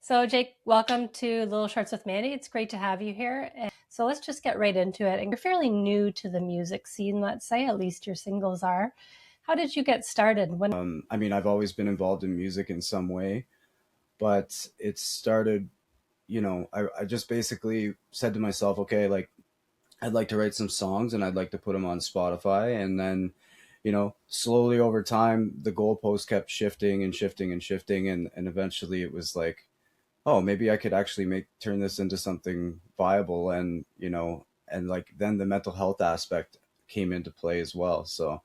So, Jake, welcome to Little Shorts with Mandy. It's great to have you here. And so, let's just get right into it. And you're fairly new to the music scene, let's say, at least your singles are. How did you get started? I mean, I've always been involved in music in some way, but it started, I just basically said to myself, okay, like I'd like to write some songs and I'd like to put them on Spotify. And then, slowly over time, the goalpost kept shifting and shifting and shifting. And eventually it was like, oh, maybe I could actually turn this into something viable. And like then the mental health aspect came into play as well. So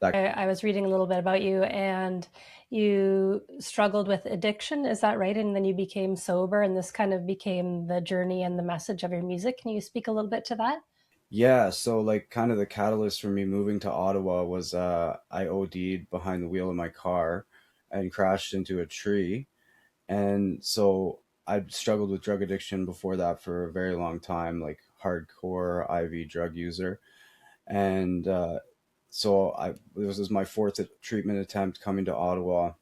that. I was reading a little bit about you, and you struggled with addiction. Is that right? And then you became sober, and this kind of became the journey and the message of your music. Can you speak a little bit to that? Yeah, so like kind of the catalyst for me moving to Ottawa was I OD'd behind the wheel of my car and crashed into a tree. And so I'd struggled with drug addiction before that for a very long time, like hardcore IV drug user. And this was my fourth treatment attempt coming to Ottawa,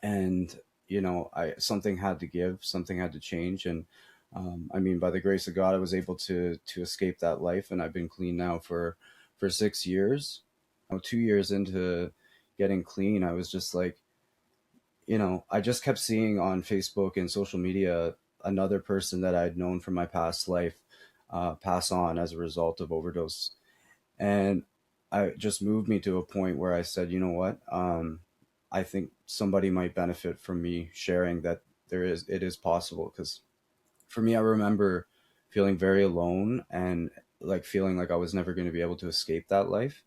and I something had to give, something had to change, and I mean, by the grace of God, I was able to escape that life, and I've been clean now for 6 years. 2 years into getting clean, I was just like, I just kept seeing on Facebook and social media another person that I'd known from my past life pass on as a result of overdose, and I just moved me to a point where I said, you know what, I think somebody might benefit from me sharing that it is possible. Because for me, I remember feeling very alone and like feeling like I was never going to be able to escape that life.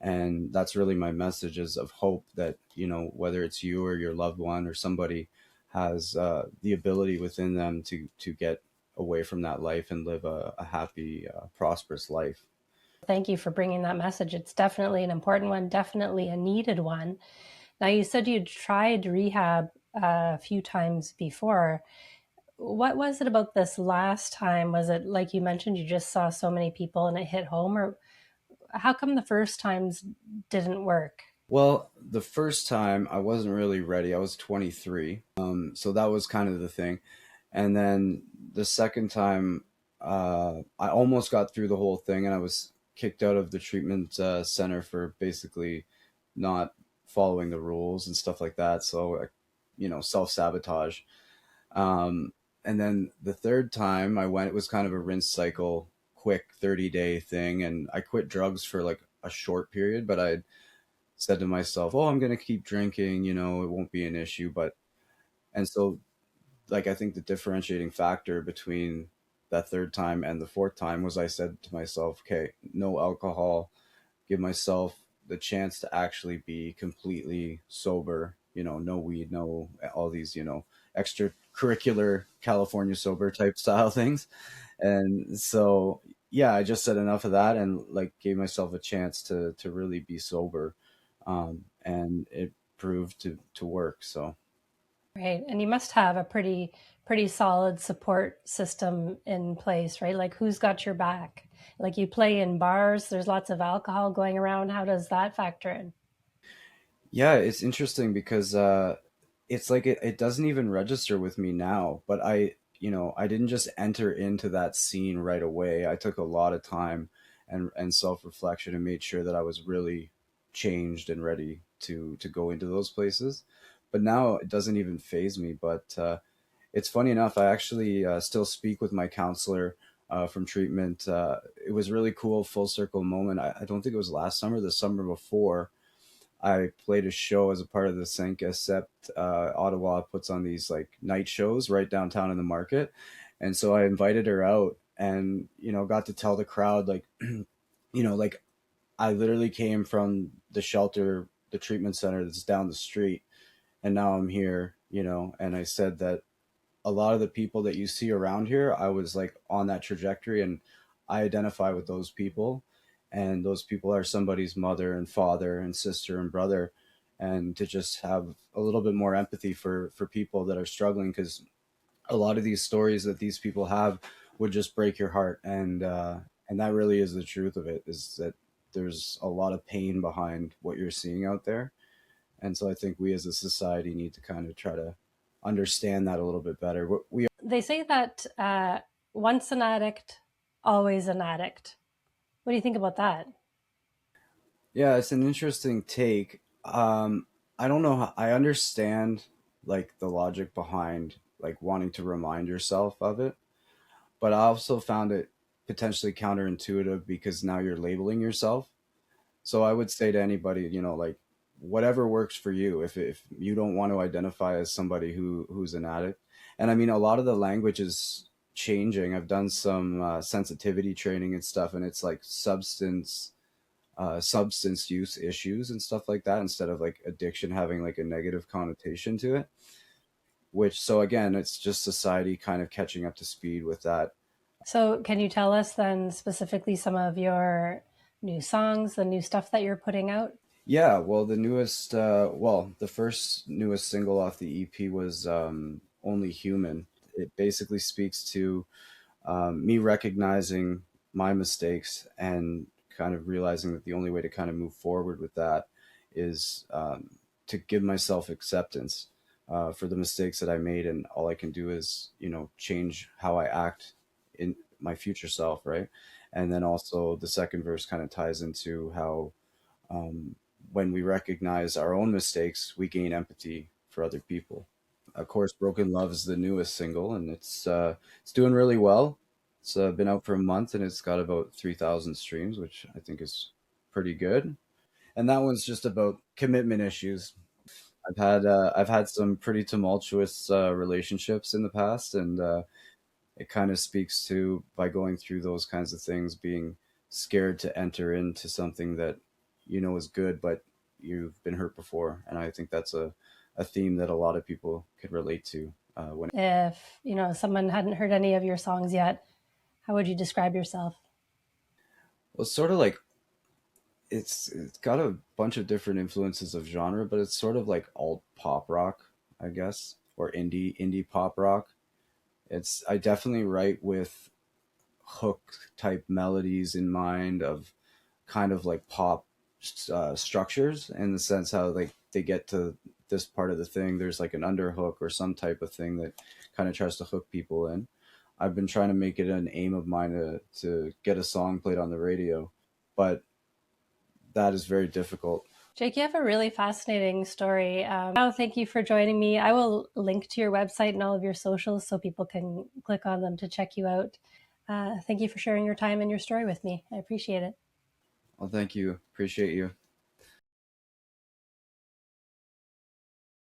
And that's really my message, is of hope that, whether it's you or your loved one or somebody has the ability within them to get away from that life and live a happy, prosperous life. Thank you for bringing that message. It's definitely an important one, definitely a needed one. Now, you said you tried rehab a few times before. What was it about this last time? Was it like you mentioned, you just saw so many people and it hit home, or how come the first times didn't work? Well, the first time I wasn't really ready. I was 23. So that was kind of the thing. And then the second time, I almost got through the whole thing, and I was kicked out of the treatment center for basically not following the rules and stuff like that. So, self sabotage. And then the third time I went, it was kind of a rinse cycle, quick 30-day thing. And I quit drugs for like a short period, but I said to myself, oh, I'm going to keep drinking, it won't be an issue. And so, like, I think the differentiating factor between that third time and the fourth time was I said to myself, okay, no alcohol, give myself the chance to actually be completely sober, no weed, no all these, extracurricular California sober type style things. And so, yeah, I just said enough of that and like gave myself a chance to really be sober. And it proved to work. So Right. And you must have a pretty solid support system in place, right? Like who's got your back? Like you play in bars, there's lots of alcohol going around. How does that factor in? yeah, it's interesting because it's like it doesn't even register with me now, but I didn't just enter into that scene right away. I took a lot of time and self-reflection and made sure that I was really changed and ready to go into those places. But now it doesn't even phase me. But it's funny enough, I actually still speak with my counselor from treatment. It was really cool, full circle moment. I don't think it was last summer, the summer before. I played a show as a part of the Cinq Sept. Ottawa puts on these like night shows right downtown in the market, and so I invited her out, and got to tell the crowd like, like I literally came from the shelter, the treatment center that's down the street, and now I'm here, and I said that a lot of the people that you see around here, I was like on that trajectory, and I identify with those people. And those people are somebody's mother and father and sister and brother. And to just have a little bit more empathy for people that are struggling, because a lot of these stories that these people have would just break your heart. And that really is the truth of it, is that there's a lot of pain behind what you're seeing out there. And so I think we as a society need to kind of try to understand that a little bit better. We They say that once an addict, always an addict. What do you think about that? Yeah, it's an interesting take. I don't know how, I understand like the logic behind like wanting to remind yourself of it, but I also found it potentially counterintuitive because now you're labeling yourself. So I would say to anybody, like whatever works for you. If you don't want to identify as somebody who's an addict, and I mean a lot of the language is changing. I've done some sensitivity training and stuff, and it's like substance use issues and stuff like that instead of like addiction having like a negative connotation to it. Which so again, it's just society kind of catching up to speed with that. So, can you tell us then specifically some of your new songs, the new stuff that you're putting out? Yeah, well, the first newest single off the EP was "Only Human." It basically speaks to me recognizing my mistakes and kind of realizing that the only way to kind of move forward with that is to give myself acceptance for the mistakes that I made, and all I can do is change how I act in my future self, right? And then also the second verse kind of ties into how um, when we recognize our own mistakes, we gain empathy for other people. Of course, "Broken Love" is the newest single, and it's doing really well. It's been out for a month, and it's got about 3,000 streams, which I think is pretty good. And that one's just about commitment issues. I've had some pretty tumultuous relationships in the past, and it kind of speaks to, by going through those kinds of things, being scared to enter into something that is good, but you've been hurt before. And I think that's a theme that a lot of people could relate to when If, someone hadn't heard any of your songs yet, how would you describe yourself? well, it's sort of like it's got a bunch of different influences of genre, but it's sort of like alt pop rock, I guess, or indie pop rock. It's I definitely write with hook type melodies in mind of kind of like pop structures, in the sense how like they get to this part of the thing, there's like an underhook or some type of thing that kind of tries to hook people in. I've been trying to make it an aim of mine to get a song played on the radio, but that is very difficult. Jake, you have a really fascinating story. Thank you for joining me. I will link to your website and all of your socials so people can click on them to check you out. Thank you for sharing your time and your story with me. I appreciate it. Well, thank you, appreciate you.